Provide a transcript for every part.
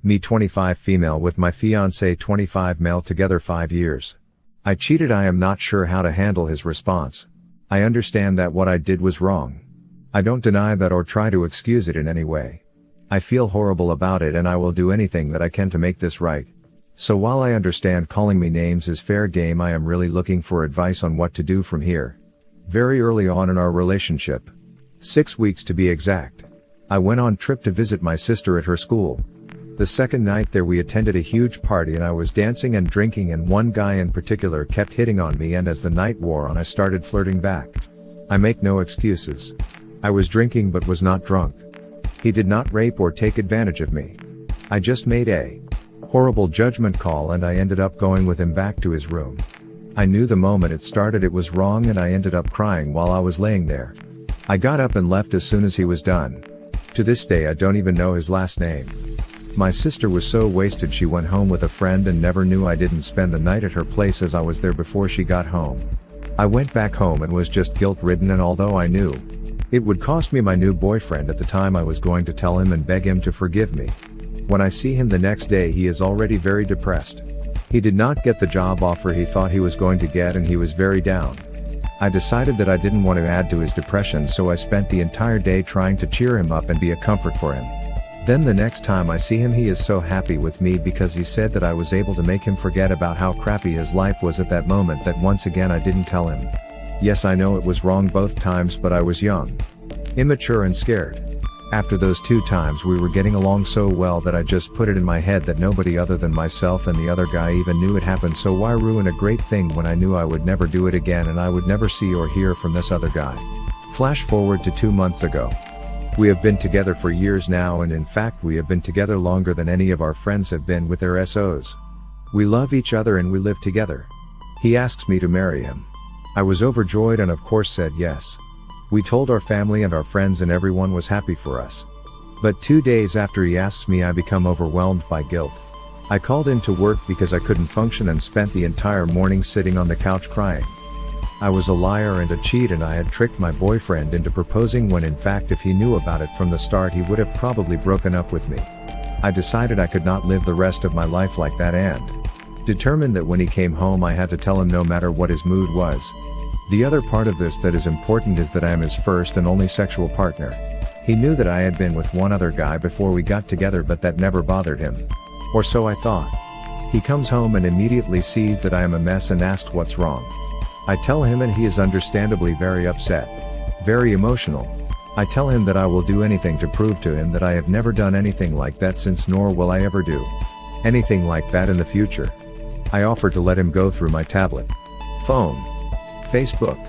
Me 25 female with my fiance 25 male together 5 years. I cheated. I am not sure how to handle his response. I understand that what I did was wrong. I don't deny that or try to excuse it in any way. I feel horrible about it and I will do anything that I can to make this right. So while I understand calling me names is fair game, I am really looking for advice on what to do from here. Very early on in our relationship. 6 weeks to be exact. I went on trip to visit my sister at her school. The second night there we attended a huge party and I was dancing and drinking and one guy in particular kept hitting on me, and as the night wore on I started flirting back. I make no excuses. I was drinking but was not drunk. He did not rape or take advantage of me. I just made a horrible judgment call and I ended up going with him back to his room. I knew the moment it started it was wrong and I ended up crying while I was laying there. I got up and left as soon as he was done. To this day I don't even know his last name. My sister was so wasted she went home with a friend and never knew I didn't spend the night at her place as I was there before she got home. I went back home and was just guilt-ridden, and although I knew it would cost me my new boyfriend at the time, I was going to tell him and beg him to forgive me. When I see him the next day he is already very depressed. He did not get the job offer he thought he was going to get and he was very down. I decided that I didn't want to add to his depression, so I spent the entire day trying to cheer him up and be a comfort for him. Then the next time I see him he is so happy with me because he said that I was able to make him forget about how crappy his life was at that moment, that once again I didn't tell him. Yes, I know it was wrong both times, but I was young, immature and scared. After those 2 times we were getting along so well that I just put it in my head that nobody other than myself and the other guy even knew it happened, so why ruin a great thing when I knew I would never do it again and I would never see or hear from this other guy. Flash forward to 2 months ago. We have been together for years now, and in fact we have been together longer than any of our friends have been with their SOs. We love each other and we live together. He asks me to marry him. I was overjoyed and of course said yes. We told our family and our friends and everyone was happy for us. But 2 days after he asks me I become overwhelmed by guilt. I called in to work because I couldn't function and spent the entire morning sitting on the couch crying. I was a liar and a cheat and I had tricked my boyfriend into proposing when in fact if he knew about it from the start he would have probably broken up with me. I decided I could not live the rest of my life like that and determined that when he came home I had to tell him no matter what his mood was. The other part of this that is important is that I am his first and only sexual partner. He knew that I had been with one other guy before we got together, but that never bothered him. Or so I thought. He comes home and immediately sees that I am a mess and asks what's wrong. I tell him and he is understandably very upset. Very emotional. I tell him that I will do anything to prove to him that I have never done anything like that since, nor will I ever do anything like that in the future. I offer to let him go through my tablet, phone, Facebook,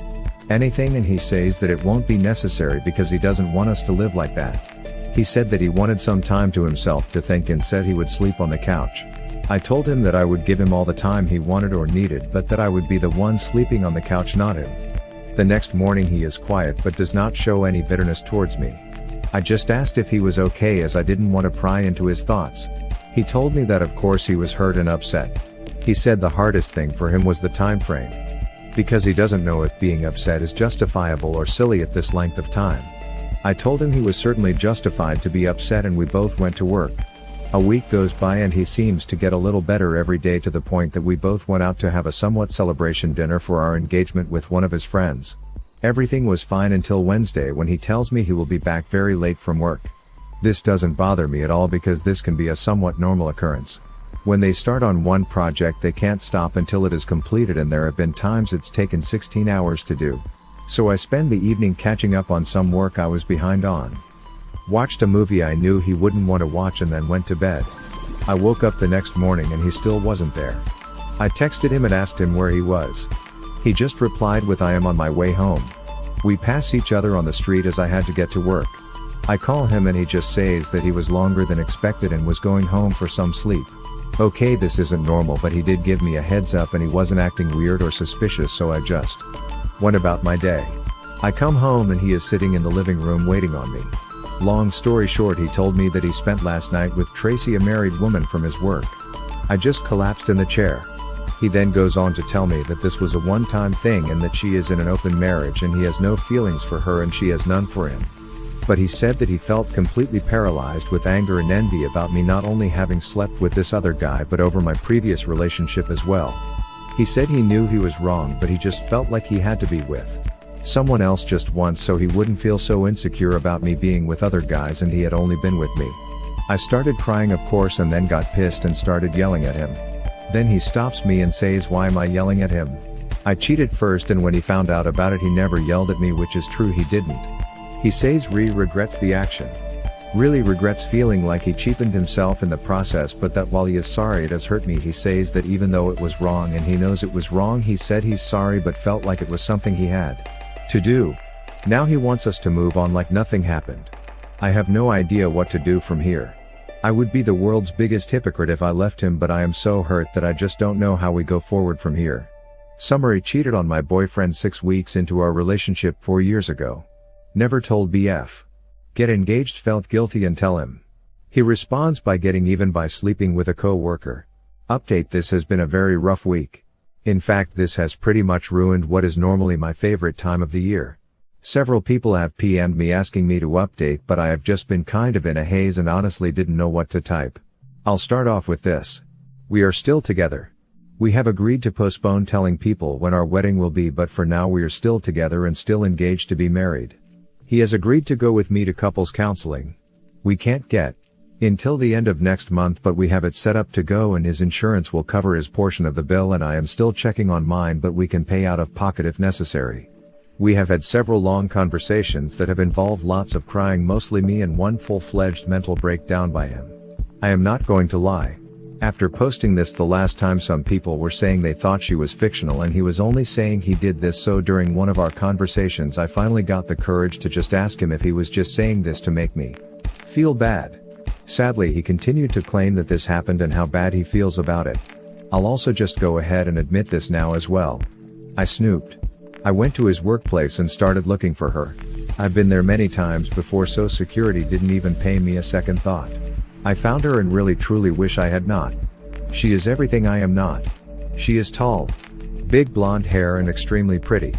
anything, and he says that it won't be necessary because he doesn't want us to live like that. He said that he wanted some time to himself to think and said he would sleep on the couch. I told him that I would give him all the time he wanted or needed, but that I would be the one sleeping on the couch, not him. The next morning he is quiet but does not show any bitterness towards me. I just asked if he was okay as I didn't want to pry into his thoughts. He told me that of course he was hurt and upset. He said the hardest thing for him was the time frame. Because he doesn't know if being upset is justifiable or silly at this length of time. I told him he was certainly justified to be upset and we both went to work. A week goes by and he seems to get a little better every day, to the point that we both went out to have a somewhat celebration dinner for our engagement with one of his friends. Everything was fine until Wednesday when he tells me he will be back very late from work. This doesn't bother me at all because this can be a somewhat normal occurrence. When they start on one project they can't stop until it is completed, and there have been times it's taken 16 hours to do. So I spend the evening catching up on some work I was behind on. Watched a movie I knew he wouldn't want to watch and then went to bed. I woke up the next morning and he still wasn't there. I texted him and asked him where he was. He just replied with "I am on my way home." We pass each other on the street as I had to get to work. I call him and he just says that he was longer than expected and was going home for some sleep. Okay, this isn't normal, but he did give me a heads up and he wasn't acting weird or suspicious, so I just went about my day. I come home and he is sitting in the living room waiting on me. Long story short, he told me that he spent last night with Tracy, a married woman from his work. I just collapsed in the chair. He then goes on to tell me that this was a one-time thing and that she is in an open marriage and he has no feelings for her and she has none for him. But he said that he felt completely paralyzed with anger and envy about me not only having slept with this other guy but over my previous relationship as well. He said he knew he was wrong but he just felt like he had to be with someone else just once so he wouldn't feel so insecure about me being with other guys and he had only been with me. I started crying of course and then got pissed and started yelling at him. Then he stops me and says, "Why am I yelling at him? I cheated first and when he found out about it he never yelled at me," which is true, he didn't. He says regrets the action. Really regrets feeling like he cheapened himself in the process, but that while he is sorry it has hurt me, he says that even though it was wrong and he knows it was wrong, he said he's sorry but felt like it was something he had to do. Now he wants us to move on like nothing happened. I have no idea what to do from here. I would be the world's biggest hypocrite if I left him, but I am so hurt that I just don't know how we go forward from here. Summary: cheated on my boyfriend 6 weeks into our relationship 4 years ago. Never told BF. Get engaged, felt guilty and tell him. He responds by getting even by sleeping with a co-worker. Update: this has been a very rough week. In fact, this has pretty much ruined what is normally my favorite time of the year. Several people have PM'd me asking me to update, but I have just been kind of in a haze and honestly didn't know what to type. I'll start off with this. We are still together. We have agreed to postpone telling people when our wedding will be, but for now we are still together and still engaged to be married. He has agreed to go with me to couples counseling. We can't get until the end of next month, but we have it set up to go and his insurance will cover his portion of the bill and I am still checking on mine, but we can pay out of pocket if necessary. We have had several long conversations that have involved lots of crying, mostly me, and one full-fledged mental breakdown by him. I am not going to lie. After posting this the last time, some people were saying they thought she was fictional and he was only saying he did this, so during one of our conversations I finally got the courage to just ask him if he was just saying this to make me feel bad. Sadly, he continued to claim that this happened and how bad he feels about it. I'll also just go ahead and admit this now as well. I snooped. I went to his workplace and started looking for her. I've been there many times before, so security didn't even pay me a second thought. I found her and really truly wish I had not. She is everything I am not. She is tall, big blonde hair and extremely pretty.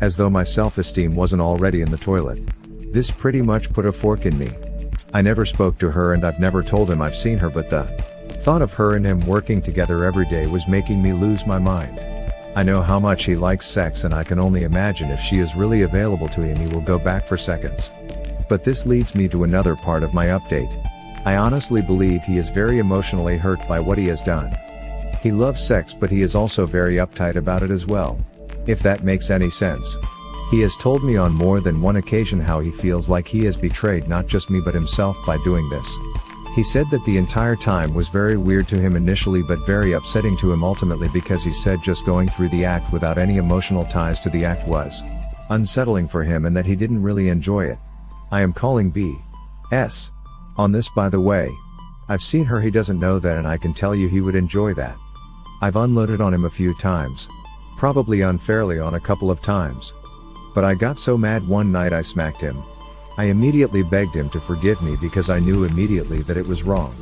As though my self-esteem wasn't already in the toilet. This pretty much put a fork in me. I never spoke to her and I've never told him I've seen her, but the thought of her and him working together every day was making me lose my mind. I know how much he likes sex and I can only imagine if she is really available to him he will go back for seconds. But this leads me to another part of my update. I honestly believe he is very emotionally hurt by what he has done. He loves sex, but he is also very uptight about it as well. If that makes any sense. He has told me on more than one occasion how he feels like he has betrayed not just me but himself by doing this. He said that the entire time was very weird to him initially but very upsetting to him ultimately, because he said just going through the act without any emotional ties to the act was unsettling for him and that he didn't really enjoy it. I am calling BS on this, by the way. I've seen her, he doesn't know that, and I can tell you he would enjoy that. I've unloaded on him a few times. Probably unfairly on a couple of times. But I got so mad one night I smacked him. I immediately begged him to forgive me because I knew immediately that it was wrong.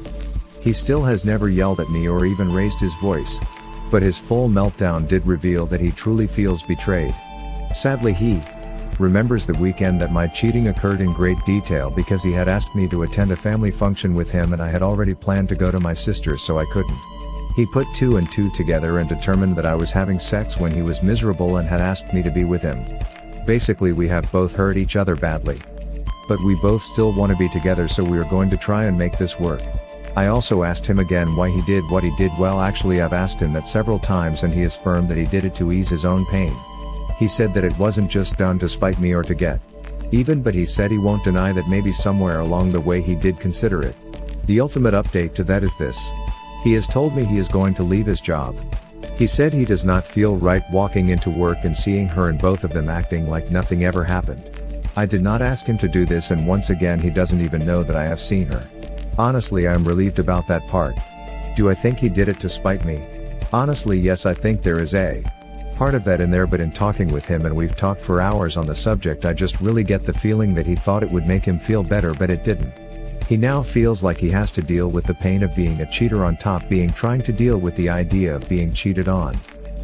He still has never yelled at me or even raised his voice. But his full meltdown did reveal that he truly feels betrayed. Sadly, he remembers the weekend that my cheating occurred in great detail because he had asked me to attend a family function with him and I had already planned to go to my sister's, so I couldn't. He put 2 and 2 together and determined that I was having sex when he was miserable and had asked me to be with him. Basically, we have both hurt each other badly. But we both still want to be together, so we are going to try and make this work. I also asked him again why he did what he did. Well, actually I've asked him that several times and he is firm that he did it to ease his own pain. He said that it wasn't just done to spite me or to get even, but he said he won't deny that maybe somewhere along the way he did consider it. The ultimate update to that is this. He has told me he is going to leave his job. He said he does not feel right walking into work and seeing her and both of them acting like nothing ever happened. I did not ask him to do this, and once again he doesn't even know that I have seen her. Honestly, I am relieved about that part. Do I think he did it to spite me? Honestly, yes, I think there is a part of that in there, but in talking with him, and we've talked for hours on the subject, I just really get the feeling that he thought it would make him feel better, but it didn't. He now feels like he has to deal with the pain of being a cheater on top being trying to deal with the idea of being cheated on.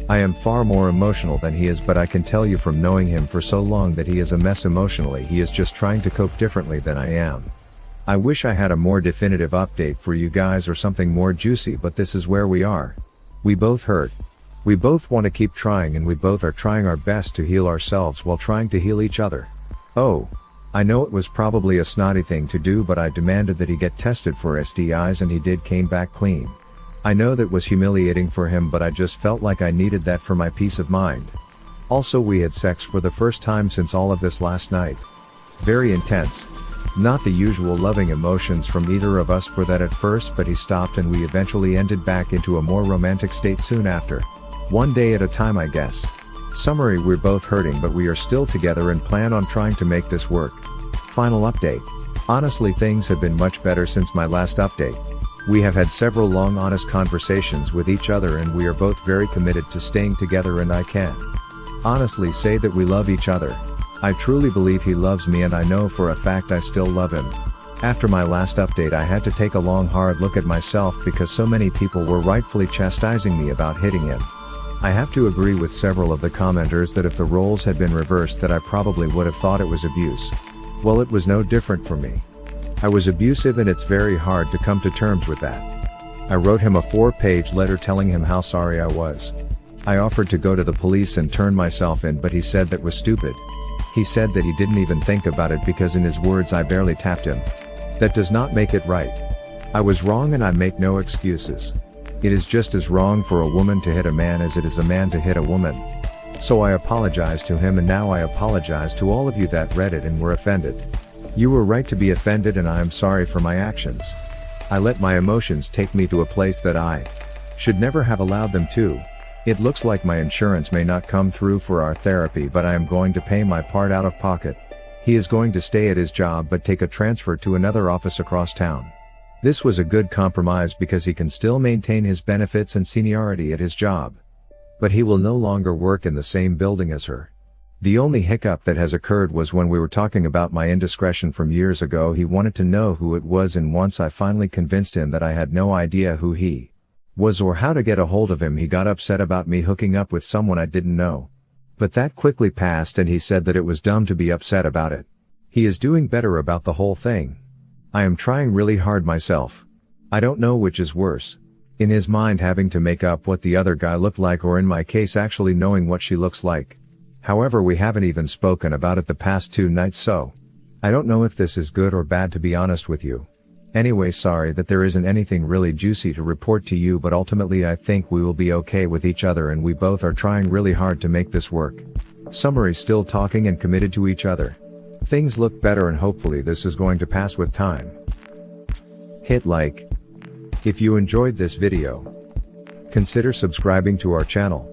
I am far more emotional than he is, but I can tell you from knowing him for so long that he is a mess emotionally. He is just trying to cope differently than I am. I wish I had a more definitive update for you guys or something more juicy, but this is where we are. We both hurt. We both want to keep trying, and we both are trying our best to heal ourselves while trying to heal each other. Oh, I know it was probably a snotty thing to do, but I demanded that he get tested for STIs and he did, came back clean. I know that was humiliating for him, but I just felt like I needed that for my peace of mind. Also, we had sex for the first time since all of this last night. Very intense. Not the usual loving emotions from either of us for that at first, but he stopped and we eventually ended back into a more romantic state soon after. One day at a time, I guess. Summary: we're both hurting, but we are still together and plan on trying to make this work. Final update. Honestly, things have been much better since my last update. We have had several long, honest conversations with each other, and we are both very committed to staying together, and I can honestly say that we love each other. I truly believe he loves me, and I know for a fact I still love him. After my last update, I had to take a long, hard look at myself because so many people were rightfully chastising me about hitting him. I have to agree with several of the commenters that if the roles had been reversed, that I probably would have thought it was abuse. Well, it was no different for me. I was abusive, and it's very hard to come to terms with that. I wrote him a 4-page letter telling him how sorry I was. I offered to go to the police and turn myself in, but he said that was stupid. He said that he didn't even think about it because, in his words, I barely tapped him. That does not make it right. I was wrong, and I make no excuses. It is just as wrong for a woman to hit a man as it is a man to hit a woman. So I apologized to him, and now I apologize to all of you that read it and were offended. You were right to be offended, and I am sorry for my actions. I let my emotions take me to a place that I should never have allowed them to. It looks like my insurance may not come through for our therapy, but I am going to pay my part out of pocket. He is going to stay at his job but take a transfer to another office across town. This was a good compromise because he can still maintain his benefits and seniority at his job. But he will no longer work in the same building as her. The only hiccup that has occurred was when we were talking about my indiscretion from years ago. He wanted to know who it was, and once I finally convinced him that I had no idea who he was or how to get a hold of him, he got upset about me hooking up with someone I didn't know. But that quickly passed, and he said that it was dumb to be upset about it. He is doing better about the whole thing. I am trying really hard myself. I don't know which is worse. In his mind, having to make up what the other guy looked like, or in my case, actually knowing what she looks like. However, we haven't even spoken about it the past 2 nights, so I don't know if this is good or bad, to be honest with you. Anyway, sorry that there isn't anything really juicy to report to you, but ultimately I think we will be okay with each other, and we both are trying really hard to make this work. Summary: still talking and committed to each other. Things look better, and hopefully this is going to pass with time. Hit like if you enjoyed this video. Consider subscribing to our channel.